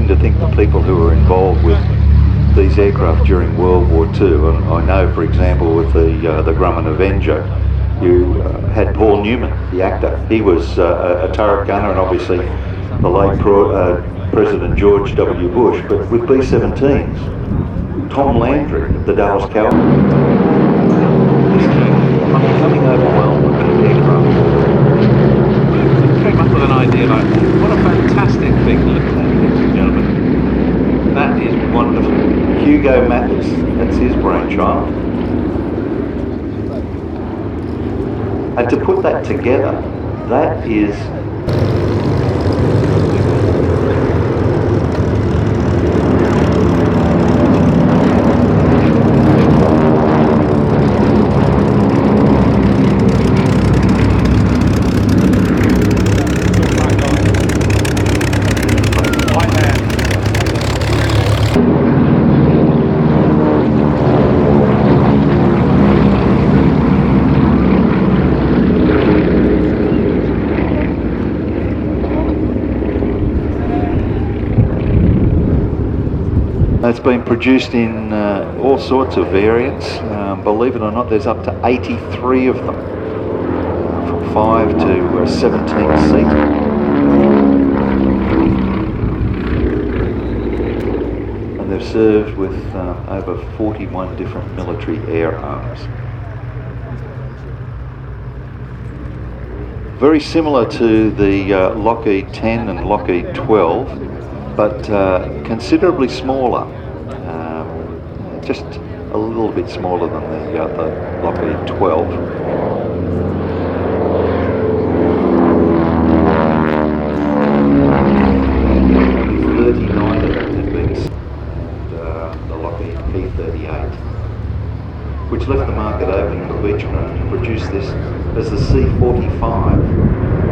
interesting to think the people who were involved with these aircraft during World War II, and I know, for example, with the Grumman Avenger, you had Paul Newman, the actor. He was a turret gunner, and obviously the late President George W. Bush. But with B-17s, Tom Landry of the Dallas Cowboys. I'm becoming overwhelmed with that aircraft. Came up with an idea like, what a fantastic thing! Look at that, ladies and gentlemen. That is wonderful. Hugo Mathis, that's his brainchild. And to put that together, that is it's been produced in all sorts of variants. Believe it or not, there's up to 83 of them, from 5 to 17 seats. And they've served with over 41 different military air arms. Very similar to the Lockheed 10 and Lockheed 12, but considerably smaller, just a little bit smaller than the Lockheed 12. Only 39 of them had been, and the Lockheed P-38, which left the market open for Beech to produce this as the C-45.